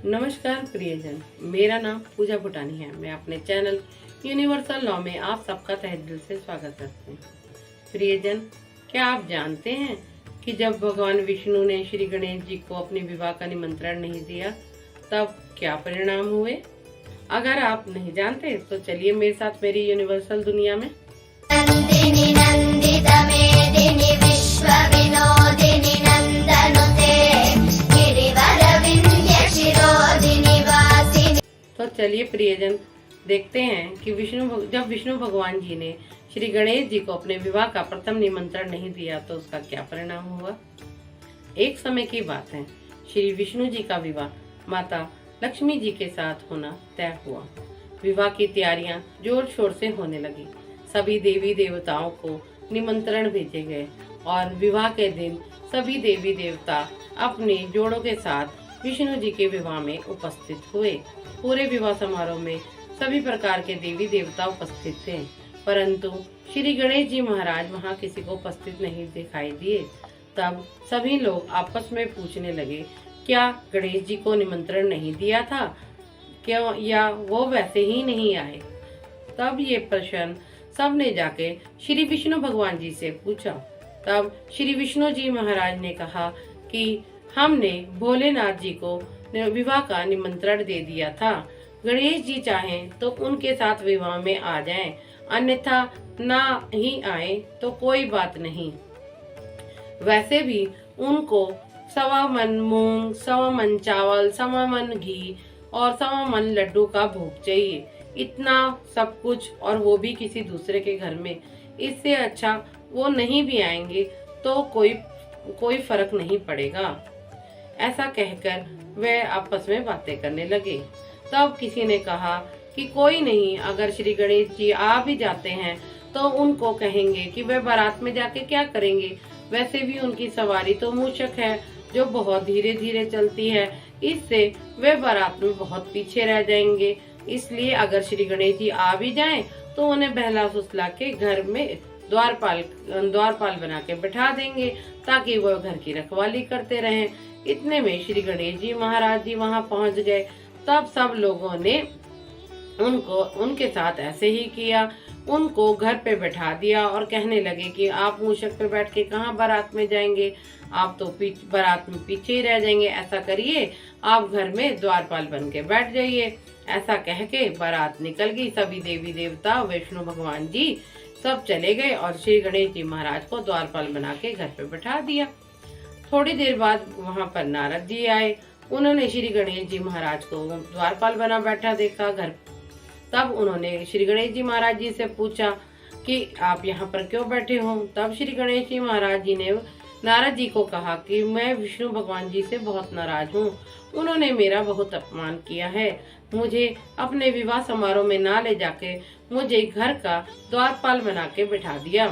नमस्कार प्रियजन, मेरा नाम पूजा भूटानी है। मैं अपने चैनल यूनिवर्सल लॉ में आप सबका तहे दिल से स्वागत करती हूँ। प्रियजन, क्या आप जानते हैं कि जब भगवान विष्णु ने श्री गणेश जी को अपने विवाह का निमंत्रण नहीं दिया तब क्या परिणाम हुए? अगर आप नहीं जानते तो चलिए मेरे साथ मेरी यूनिवर्सल दुनिया में। नंदिनी नंदित मेदिनी विश्व विनोदिनी नंदनुते गिरिवर विंध्य शिरोदिनी वासिनी। तो चलिए प्रियजन, देखते हैं कि जब विष्णु भगवान जी ने श्री गणेश जी को अपने विवाह का प्रथम निमंत्रण नहीं दिया तो उसका क्या परिणाम हुआ। एक समय की बात है, श्री विष्णु जी का विवाह माता लक्ष्मी जी के साथ होना तय हुआ। विवाह की तैयारियां जोर शोर से होने लगी। सभी देवी देवताओं को निमंत्रण भेजे गए और विवाह के दिन सभी देवी देवता अपने जोड़ों के साथ विष्णु जी के विवाह में उपस्थित हुए। पूरे विवाह समारोह में सभी प्रकार के देवी देवता उपस्थित थे, परंतु श्री गणेश जी महाराज वहां किसी को उपस्थित नहीं दिखाई दिए। तब सभी लोग आपस में पूछने लगे, क्या गणेश जी को निमंत्रण नहीं दिया था क्यों, या वो वैसे ही नहीं आए? तब ये प्रश्न सबने जाके श्री विष्णु भगवान जी से पूछा। तब श्री विष्णु जी महाराज ने कहा कि हमने भोलेनाथ जी को विवाह का निमंत्रण दे दिया था। गणेश जी चाहें तो उनके साथ विवाह में आ जाएं, अन्यथा ना ही आए तो कोई बात नहीं। वैसे भी उनको 1.25 मन मूंग, 1.25 मन चावल, 1.25 मन घी और 1.25 मन लड्डू का भोग चाहिए। इतना सब कुछ, और वो भी किसी दूसरे के घर में। इससे अच्छा वो नहीं भी आएंगे तो कोई फर्क नहीं पड़ेगा। ऐसा कहकर वे आपस में बातें करने लगे। तब किसी ने कहा कि कोई नहीं, अगर श्री गणेश जी आ भी जाते हैं तो उनको कहेंगे कि वे बारात में जाके क्या करेंगे। वैसे भी उनकी सवारी तो मूषक है जो बहुत धीरे धीरे चलती है, इससे वे बारात में बहुत पीछे रह जाएंगे। इसलिए अगर श्री गणेश जी आ भी जाएं तो उन्हें बहला फुसला के घर में द्वारपाल बना के बैठा देंगे ताकि वो घर की रखवाली करते रहें। इतने में श्री गणेश जी महाराज जी वहां पहुंच गए। तब सब लोगों ने उनके साथ ऐसे ही किया। उनको घर पे बैठा दिया और कहने लगे कि आप मूषक पे बैठ के कहाँ बारात में जाएंगे, आप तो बारात में पीछे ही रह जाएंगे। ऐसा करिए, आप घर में द्वारपाल बन के बैठ जाइए। ऐसा कह के बारात निकल गई। सभी देवी देवता, विष्णु भगवान जी सब चले गए और श्री गणेश जी महाराज को द्वारपाल बना के घर पे बैठा दिया। थोड़ी देर बाद वहां पर नारद जी आए। उन्होंने श्री गणेश जी महाराज को द्वारपाल बना बैठा देखा घर। तब उन्होंने श्री गणेश जी महाराज जी से पूछा कि आप यहाँ पर क्यों बैठे हो। तब श्री गणेश जी महाराज जी ने नारद जी को कहा कि मैं विष्णु भगवान जी से बहुत नाराज हूँ। उन्होंने मेरा बहुत अपमान किया है। मुझे अपने विवाह समारोह में ना ले जाके मुझे घर का द्वारपाल बना के बैठा दिया।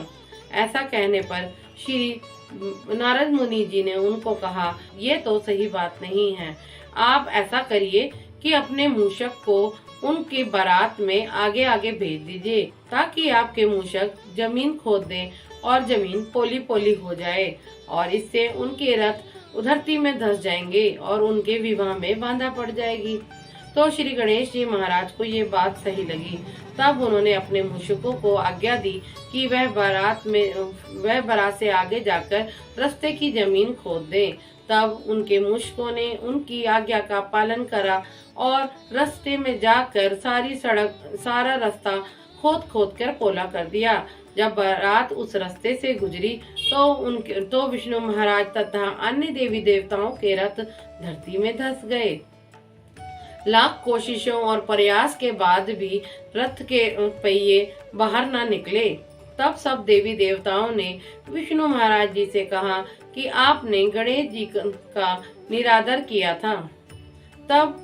ऐसा कहने पर श्री नारद मुनि जी ने उनको कहा, ये तो सही बात नहीं है। आप ऐसा करिए कि अपने मूषक को उनकी बारात में आगे आगे भेज दीजिए ताकि आपके मूषक जमीन खोद दे और जमीन पोली पोली हो जाए और इससे उनके रथ धरती में धंस जाएंगे और उनके विवाह में बाधा पड़ जाएगी। तो श्री गणेश जी महाराज को ये बात सही लगी। तब उन्होंने अपने मूषकों को आज्ञा दी कि वह बारात से आगे जाकर रास्ते की जमीन खोद दें। तब उनके मूषकों ने उनकी आज्ञा का पालन करा और रास्ते में जाकर सारा रास्ता खोद कर पोला कर दिया। जब बारात उस रास्ते से गुजरी तो विष्णु महाराज तथा अन्य देवी देवताओं के रथ धरती में धंस गए। लाख कोशिशों और प्रयास के बाद भी रथ के पहिए बाहर न निकले। तब सब देवी देवताओं ने विष्णु महाराज जी से कहा कि आपने गणेश जी का निरादर किया था। तब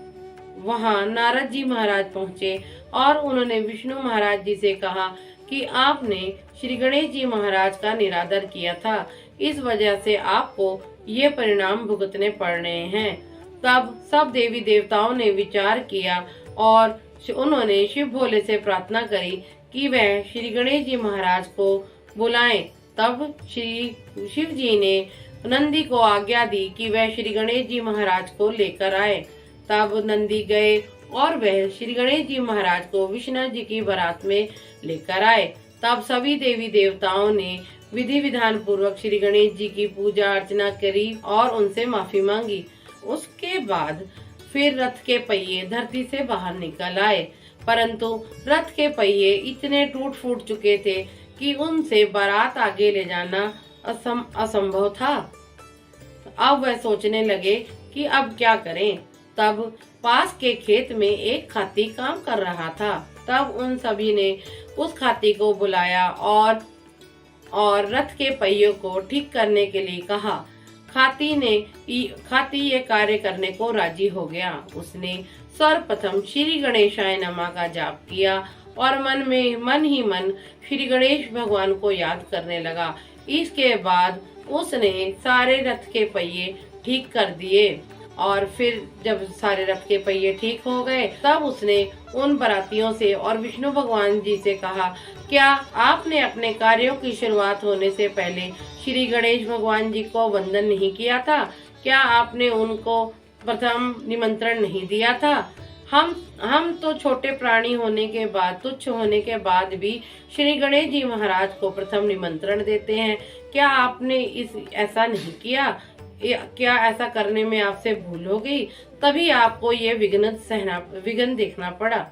वहां नारद जी महाराज पहुंचे और उन्होंने विष्णु महाराज जी से कहा कि आपने श्री गणेश जी महाराज का निरादर किया था, इस वजह से आपको ये परिणाम भुगतने पड़ रहे हैं। तब सब देवी देवताओं ने विचार किया और उन्होंने शिव भोले से प्रार्थना करी कि वह श्री गणेश जी महाराज को बुलाएं। तब श्री शिव जी ने नंदी को आज्ञा दी कि वह श्री गणेश जी महाराज को लेकर आए। तब नंदी गए और वह श्री गणेश जी महाराज को विश्वनाथ जी की बारात में लेकर आए। तब सभी देवी देवताओं ने विधि विधान पूर्वक श्री गणेश जी की पूजा अर्चना करी और उनसे माफी मांगी। उसके बाद फिर रथ के पहिए धरती से बाहर निकल आए, परंतु रथ के पहिए इतने टूट फूट चुके थे कि उनसे बारात आगे ले जाना असंभव था। अब वह सोचने लगे कि अब क्या करें। तब पास के खेत में एक खाती काम कर रहा था। तब उन सभी ने उस खाती को बुलाया और रथ के पहियों को ठीक करने के लिए कहा। खाती ये कार्य करने को राजी हो गया। उसने सर्वप्रथम श्री गणेशाय नमः का जाप किया और मन ही मन श्री गणेश भगवान को याद करने लगा। इसके बाद उसने सारे रथ के पहिए ठीक कर दिए और फिर जब सारे रथ के पहिए ठीक हो गए तब उसने उन बारातियों से और विष्णु भगवान जी से कहा, क्या आपने अपने कार्यों की शुरुआत होने से पहले श्री गणेश भगवान जी को वंदन नहीं किया था? क्या आपने उनको प्रथम निमंत्रण नहीं दिया था? हम तो छोटे प्राणी होने के बाद, तुच्छ होने के बाद भी श्री गणेश जी महाराज को प्रथम निमंत्रण देते हैं। क्या आपने ऐसा नहीं किया? क्या ऐसा करने में आपसे भूल हो गई? तभी आपको ये विघ्न देखना पड़ा।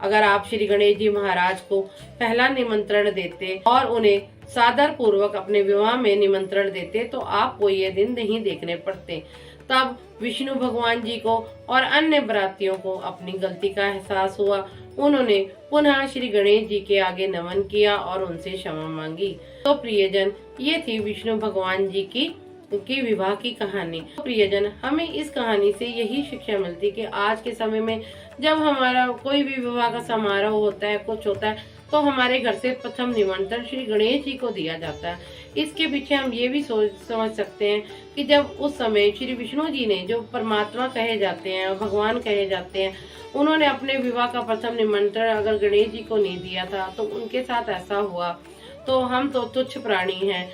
अगर आप श्री गणेश जी महाराज को पहला निमंत्रण देते और उन्हें सादर पूर्वक अपने विवाह में निमंत्रण देते तो आपको ये दिन नहीं देखने पड़ते। तब विष्णु भगवान जी को और अन्य बरातियों को अपनी गलती का एहसास हुआ। उन्होंने पुनः श्री गणेश जी के आगे नमन किया और उनसे क्षमा मांगी। तो प्रियजन, ये थी विष्णु भगवान जी की विवाह की कहानी। तो प्रियजन, हमें इस कहानी से यही शिक्षा मिलती कि आज के समय में जब हमारा कोई भी विवाह का समारोह होता है, कुछ होता है, तो हमारे घर से प्रथम निमंत्रण श्री गणेश जी को दिया जाता है। इसके पीछे हम ये भी समझ सकते हैं कि जब उस समय श्री विष्णु जी ने, जो परमात्मा कहे जाते हैं और भगवान कहे जाते हैं, उन्होंने अपने विवाह का प्रथम निमंत्रण अगर गणेश जी को नहीं दिया था तो उनके साथ ऐसा हुआ। तो हम तो तुच्छ प्राणी हैं,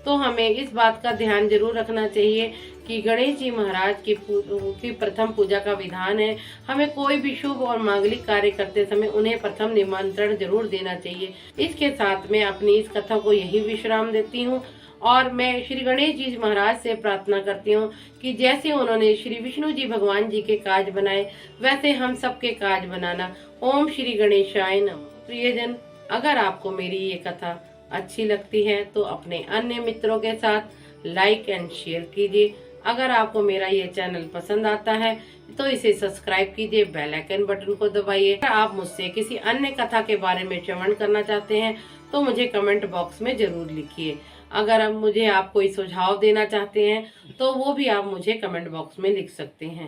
तो हमें इस बात का ध्यान जरूर रखना चाहिए कि गणेश जी महाराज की प्रथम पूजा का विधान है। हमें कोई भी शुभ और मांगलिक कार्य करते समय उन्हें प्रथम निमंत्रण जरूर देना चाहिए। इसके साथ मैं अपनी इस कथा को यही विश्राम देती हूँ और मैं श्री गणेश जी महाराज से प्रार्थना करती हूँ कि जैसे उन्होंने श्री विष्णु जी भगवान जी के काज बनाए वैसे हम सबके काज बनाना। ओम श्री गणेशाय नमः। प्रियजन, अगर आपको मेरी ये कथा अच्छी लगती है तो अपने अन्य मित्रों के साथ लाइक एंड शेयर कीजिए। अगर आपको मेरा ये चैनल पसंद आता है तो इसे सब्सक्राइब कीजिए, बेल आइकन बटन को दबाइए। अगर आप मुझसे किसी अन्य कथा के बारे में श्रवण करना चाहते हैं तो मुझे कमेंट बॉक्स में जरूर लिखिए। अगर आप कोई सुझाव देना चाहते हैं तो वो भी आप मुझे कमेंट बॉक्स में लिख सकते हैं।